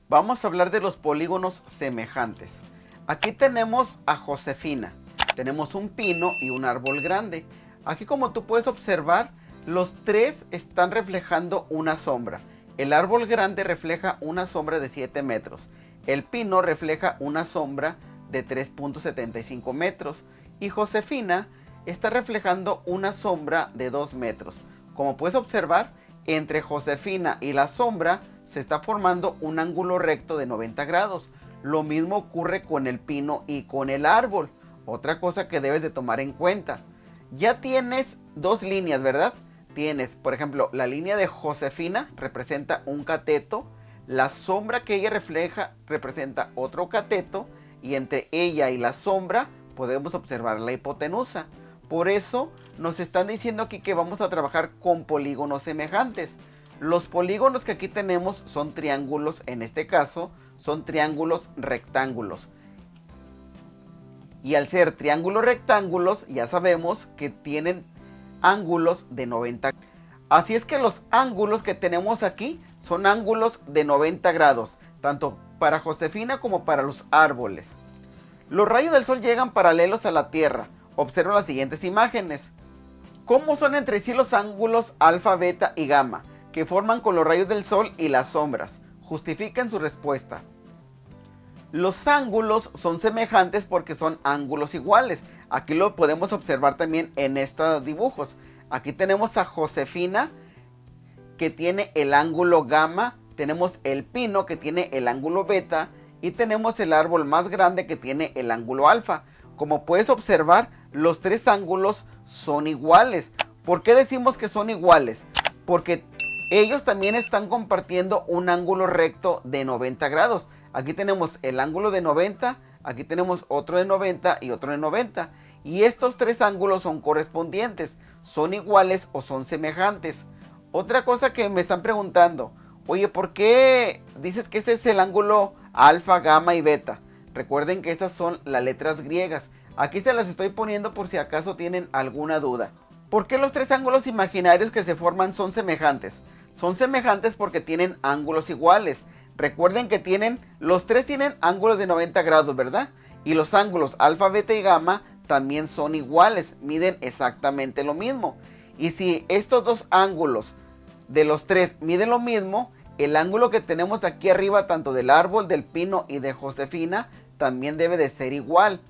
Vamos a hablar de los polígonos semejantes. Aquí tenemos a Josefina. Tenemos un pino y un árbol grande. Aquí, como tú puedes observar, los tres están reflejando una sombra. El árbol grande refleja una sombra de 7 metros. El pino refleja una sombra de 3.75 metros. Y Josefina está reflejando una sombra de 2 metros. Como puedes observar, entre Josefina y la sombra se está formando un ángulo recto de 90 grados. Lo mismo ocurre con el pino y con el árbol. Otra cosa que debes de tomar en cuenta. Ya tienes dos líneas, ¿verdad? Tienes, por ejemplo, la línea de Josefina representa un cateto. La sombra que ella refleja representa otro cateto. Y entre ella y la sombra podemos observar la hipotenusa. Por eso nos están diciendo aquí que vamos a trabajar con polígonos semejantes. Los polígonos que aquí tenemos son triángulos, en este caso son triángulos rectángulos. Y al ser triángulos rectángulos ya sabemos que tienen ángulos de 90 grados. Así es que los ángulos que tenemos aquí son ángulos de 90 grados, tanto para Josefina como para los árboles. Los rayos del sol llegan paralelos a la Tierra. Observa las siguientes imágenes. ¿Cómo son entre sí los ángulos alfa, beta y gamma que forman con los rayos del sol y las sombras? Justifiquen su respuesta. Los ángulos son semejantes porque son ángulos iguales. Aquí lo podemos observar también en estos dibujos. Aquí tenemos a Josefina, que tiene el ángulo gamma. Tenemos el pino, que tiene el ángulo beta. Y tenemos el árbol más grande, que tiene el ángulo alfa. Como puedes observar, los tres ángulos son iguales. ¿Por qué decimos que son iguales? Porque ellos también están compartiendo un ángulo recto de 90 grados. Aquí tenemos el ángulo de 90, aquí tenemos otro de 90 y otro de 90. Y estos tres ángulos son correspondientes, son iguales o son semejantes. Otra cosa que me están preguntando, oye, ¿por qué dices que este es el ángulo alfa, gamma y beta? Recuerden que estas son las letras griegas. Aquí se las estoy poniendo por si acaso tienen alguna duda. ¿Por qué los tres ángulos imaginarios que se forman son semejantes? Son semejantes porque tienen ángulos iguales. Recuerden que los tres tienen ángulos de 90 grados, ¿verdad? Y los ángulos alfa, beta y gamma también son iguales, miden exactamente lo mismo. Y si estos dos ángulos de los tres miden lo mismo, el ángulo que tenemos aquí arriba, tanto del árbol, del pino y de Josefina, también debe de ser igual.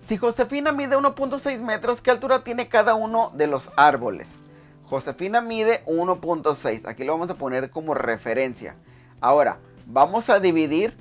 Si Josefina mide 1.6 metros, ¿qué altura tiene cada uno de los árboles? Josefina mide 1.6, aquí lo vamos a poner como referencia. Ahora, vamos a dividir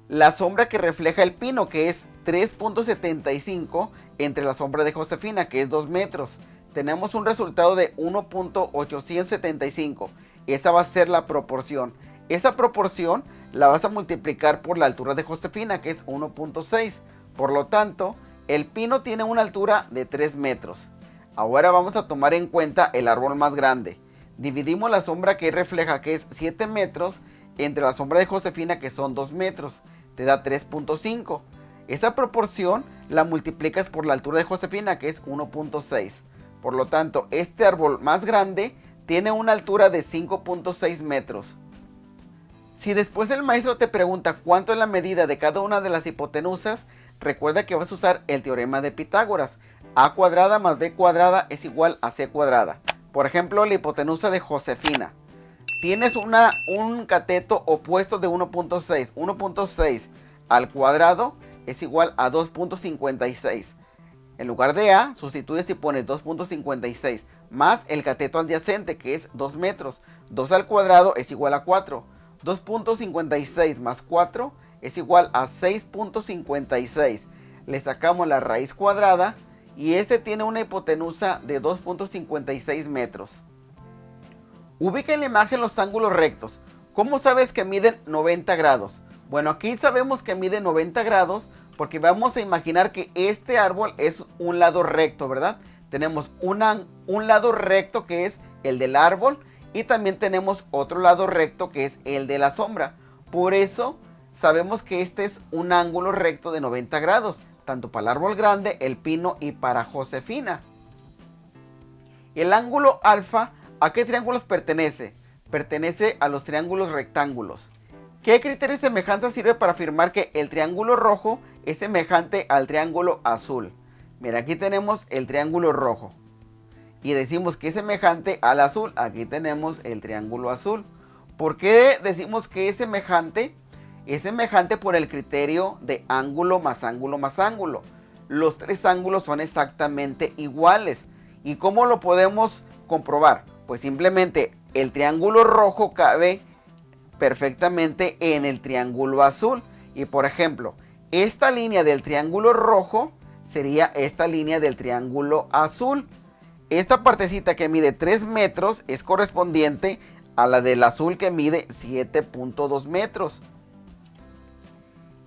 la sombra que refleja el pino, que es 3.75, entre la sombra de Josefina, que es 2 metros. Tenemos un resultado de 1.875. Esa va a ser la proporción. Esa proporción la vas a multiplicar por la altura de Josefina, que es 1.6. Por lo tanto, el pino tiene una altura de 3 metros. Ahora vamos a tomar en cuenta el árbol más grande. Dividimos la sombra que refleja, que es 7 metros, entre la sombra de Josefina, que son 2 metros. Te da 3.5. Esa proporción la multiplicas por la altura de Josefina, que es 1.6. Por lo tanto, este árbol más grande tiene una altura de 5.6 metros. Si después el maestro te pregunta cuánto es la medida de cada una de las hipotenusas, recuerda que vas a usar el teorema de Pitágoras. A cuadrada más b cuadrada es igual a c cuadrada. Por ejemplo, la hipotenusa de Josefina. Tienes un cateto opuesto de 1.6. 1.6 al cuadrado es igual a 2.56. En lugar de a, sustituyes y pones 2.56 más el cateto adyacente, que es 2 metros. 2 al cuadrado es igual a 4. 2.56 más 4 es igual a 6.56. Le sacamos la raíz cuadrada y este tiene una hipotenusa de 2.56 metros. Ubica en la imagen los ángulos rectos. ¿Cómo sabes que miden 90 grados? Bueno, aquí sabemos que mide 90 grados porque vamos a imaginar que este árbol es un lado recto, ¿verdad? Tenemos un lado recto, que es el del árbol, y también tenemos otro lado recto, que es el de la sombra. Por eso sabemos que este es un ángulo recto de 90 grados, tanto para el árbol grande, el pino y para Josefina. El ángulo alfa, ¿a qué triángulos pertenece? Pertenece a los triángulos rectángulos. ¿Qué criterio de semejanza sirve para afirmar que el triángulo rojo es semejante al triángulo azul? Mira, aquí tenemos el triángulo rojo y decimos que es semejante al azul. Aquí tenemos el triángulo azul. ¿Por qué decimos que es semejante? Es semejante por el criterio de ángulo más ángulo más ángulo. Los tres ángulos son exactamente iguales. ¿Y cómo lo podemos comprobar? Pues simplemente el triángulo rojo cabe perfectamente en el triángulo azul. Y por ejemplo, esta línea del triángulo rojo sería esta línea del triángulo azul. Esta partecita que mide 3 metros es correspondiente a la del azul que mide 7.2 metros.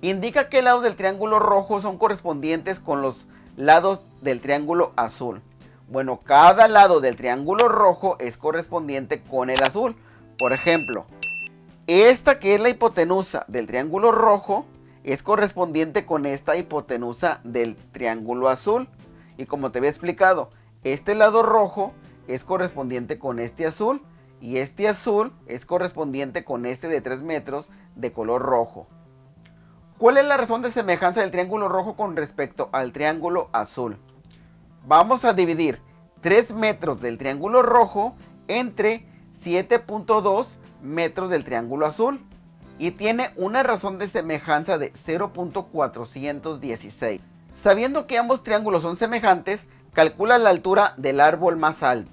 Indica qué lados del triángulo rojo son correspondientes con los lados del triángulo azul. Bueno, cada lado del triángulo rojo es correspondiente con el azul. Por ejemplo, esta que es la hipotenusa del triángulo rojo es correspondiente con esta hipotenusa del triángulo azul. Y como te había explicado, este lado rojo es correspondiente con este azul. Y este azul es correspondiente con este de 3 metros de color rojo. ¿Cuál es la razón de semejanza del triángulo rojo con respecto al triángulo azul? Vamos a dividir 3 metros del triángulo rojo entre 7.2 metros del triángulo azul y tiene una razón de semejanza de 0.416. Sabiendo que ambos triángulos son semejantes, calcula la altura del árbol más alto.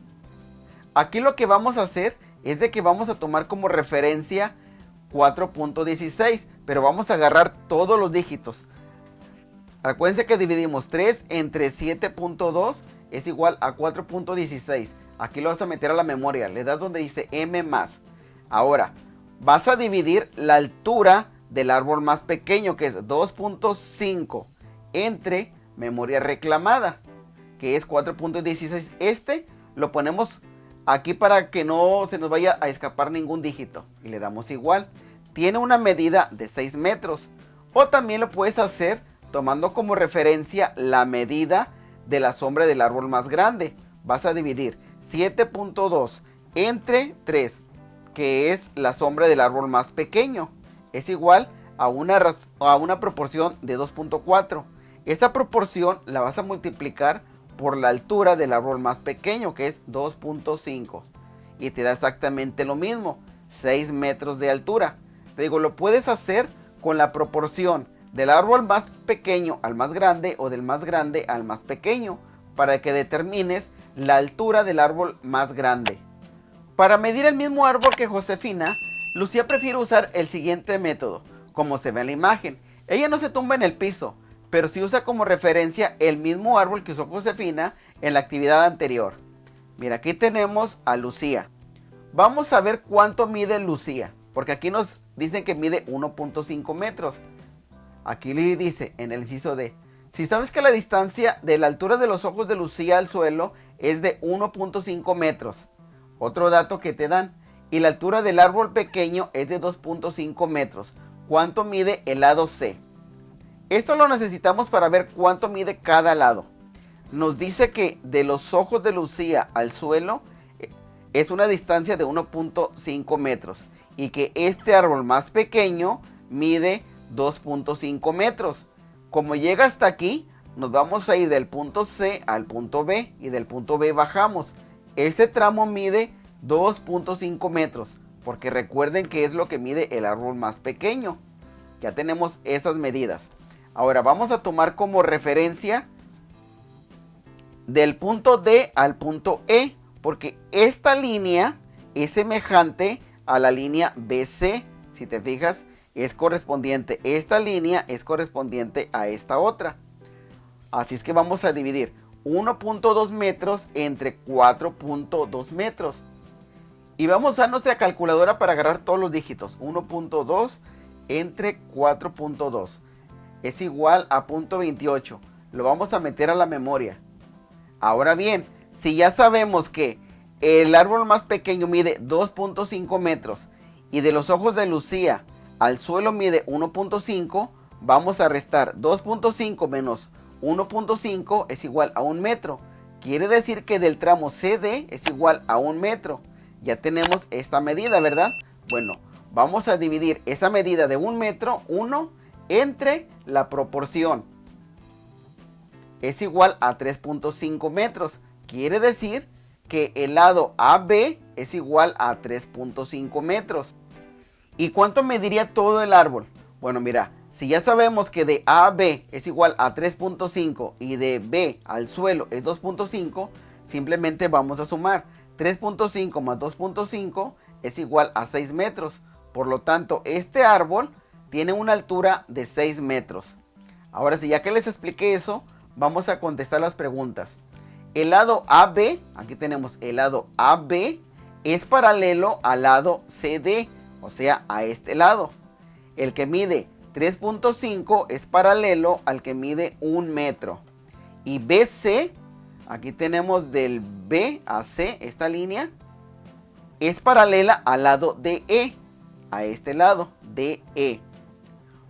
Aquí lo que vamos a hacer es de que vamos a tomar como referencia 4.16, pero vamos a agarrar todos los dígitos. Acuérdense que dividimos 3 entre 7.2 es igual a 4.16. Aquí lo vas a meter a la memoria, le das donde dice M más. Ahora, vas a dividir la altura del árbol más pequeño, que es 2.5, entre memoria reclamada, que es 4.16. Este lo ponemos aquí para que no se nos vaya a escapar ningún dígito. Y le damos igual. Tiene una medida de 6 metros. O también lo puedes hacer tomando como referencia la medida de la sombra del árbol más grande. Vas a dividir 7.2 entre 3, que es la sombra del árbol más pequeño. Es igual a una proporción de 2.4. Esa proporción la vas a multiplicar por la altura del árbol más pequeño, que es 2.5. Y te da exactamente lo mismo, 6 metros de altura. Te digo, lo puedes hacer con la proporción del árbol más pequeño al más grande o del más grande al más pequeño, para que determines la altura del árbol más grande. Para medir el mismo árbol que Josefina, Lucía prefiere usar el siguiente método, como se ve en la imagen. Ella no se tumba en el piso, pero sí usa como referencia el mismo árbol que usó Josefina en la actividad anterior. Mira, aquí tenemos a Lucía. Vamos a ver cuánto mide Lucía, porque aquí nos dicen que mide 1.5 metros. Aquí le dice en el inciso D: si sabes que la distancia de la altura de los ojos de Lucía al suelo es de 1.5 metros. Otro dato que te dan: y la altura del árbol pequeño es de 2.5 metros. ¿Cuánto mide el lado C? Esto lo necesitamos para ver cuánto mide cada lado. Nos dice que de los ojos de Lucía al suelo es una distancia de 1.5 metros. Y que este árbol más pequeño mide 2.5 metros. Como llega hasta aquí, nos vamos a ir del punto C al punto B. Y del punto B bajamos. Este tramo mide 2.5 metros. Porque recuerden que es lo que mide el árbol más pequeño. Ya tenemos esas medidas. Ahora vamos a tomar como referencia del punto D al punto E, porque esta línea es semejante a la línea BC. Si te fijas, es correspondiente. Esta línea es correspondiente a esta otra. Así es que vamos a dividir 1.2 metros entre 4.2 metros. Y vamos a usar nuestra calculadora para agarrar todos los dígitos. 1.2 entre 4.2 es igual a 0.28. Lo vamos a meter a la memoria. Ahora bien, si ya sabemos que el árbol más pequeño mide 2.5 metros y de los ojos de Lucía al suelo mide 1.5, vamos a restar 2.5 menos 1.5 es igual a 1 metro. Quiere decir que del tramo CD es igual a 1 metro. Ya tenemos esta medida, ¿verdad? Bueno, Vamos a dividir esa medida de 1 metro, 1, entre la proporción. Es igual a 3.5 metros. Quiere decir que el lado AB es igual a 3.5 metros. ¿Y cuánto mediría todo el árbol? Bueno, mira, si ya sabemos que de A a B es igual a 3.5 y de B al suelo es 2.5, simplemente vamos a sumar. 3.5 más 2.5 es igual a 6 metros. Por lo tanto, este árbol tiene una altura de 6 metros. Ahora sí, ya que les expliqué eso, vamos a contestar las preguntas. El lado AB, aquí tenemos el lado AB, es paralelo al lado CD, o sea, a este lado. El que mide 3.5 es paralelo al que mide 1 metro. Y BC, aquí tenemos del B a C, esta línea, es paralela al lado DE, a este lado, DE.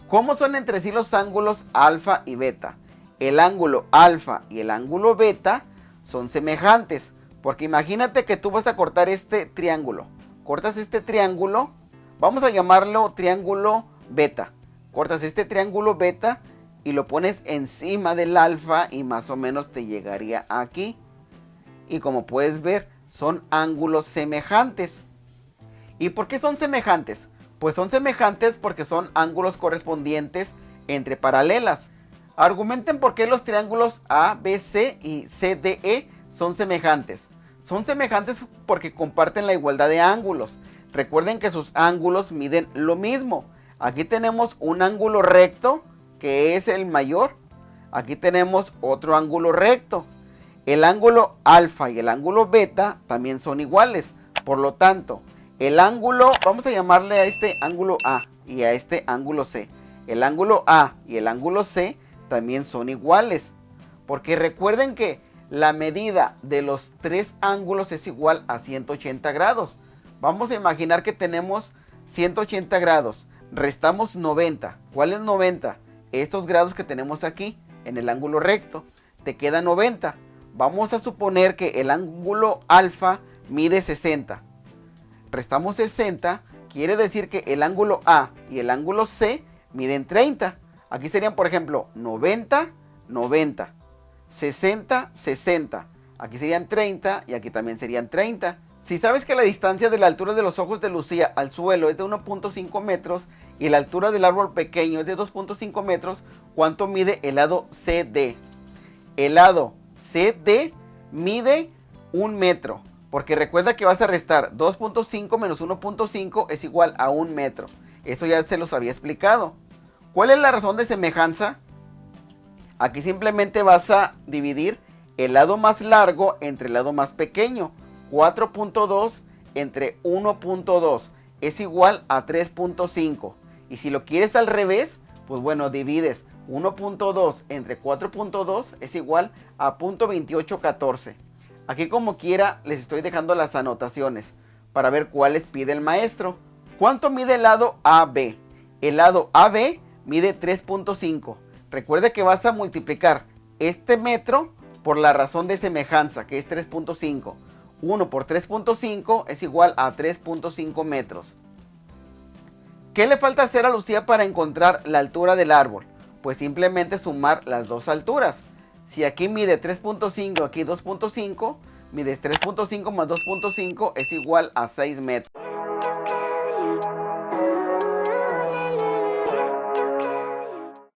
¿Cómo son entre sí los ángulos alfa y beta? El ángulo alfa y el ángulo beta son semejantes, porque imagínate que tú vas a cortar este triángulo. Cortas este triángulo, vamos a llamarlo triángulo beta. Cortas este triángulo beta y lo pones encima del alfa y más o menos te llegaría aquí. Y como puedes ver, son ángulos semejantes. ¿Y por qué son semejantes? Pues son semejantes porque son ángulos correspondientes entre paralelas. Argumenten por qué los triángulos ABC y CDE son semejantes. Son semejantes porque comparten la igualdad de ángulos. Recuerden que sus ángulos miden lo mismo. Aquí tenemos un ángulo recto, que es el mayor. Aquí tenemos otro ángulo recto. El ángulo alfa y el ángulo beta también son iguales. Por lo tanto, el ángulo, vamos a llamarle a este ángulo A y a este ángulo C. El ángulo A y el ángulo C también son iguales. Porque recuerden que la medida de los tres ángulos es igual a 180 grados. Vamos a imaginar que tenemos 180 grados. Restamos 90. ¿Cuál es 90? Estos grados que tenemos aquí en el ángulo recto. Te queda 90. Vamos a suponer que el ángulo alfa mide 60. Restamos 60. Quiere decir que el ángulo A y el ángulo C miden 30. Aquí serían, por ejemplo, 90, 90. 60, 60. Aquí serían 30 y aquí también serían 30. Si sabes que la distancia de la altura de los ojos de Lucía al suelo es de 1.5 metros y la altura del árbol pequeño es de 2.5 metros, ¿cuánto mide el lado CD? El lado CD mide 1 metro, porque recuerda que vas a restar 2.5 menos 1.5 es igual a 1 metro. Eso ya se los había explicado. ¿Cuál es la razón de semejanza? Aquí simplemente vas a dividir el lado más largo entre el lado más pequeño. 4.2 entre 1.2 es igual a 3.5. Y si lo quieres al revés, pues bueno, divides 1.2 entre 4.2 es igual a 0.2814. Aquí como quiera les estoy dejando las anotaciones para ver cuáles pide el maestro. ¿Cuánto mide el lado AB? El lado AB mide 3.5. Recuerde que vas a multiplicar este metro por la razón de semejanza, que es 3.5. 1 por 3.5 es igual a 3.5 metros. ¿Qué le falta hacer a Lucía para encontrar la altura del árbol? Pues simplemente sumar las dos alturas. Si aquí mide 3.5, aquí 2.5, mides 3.5 más 2.5 es igual a 6 metros.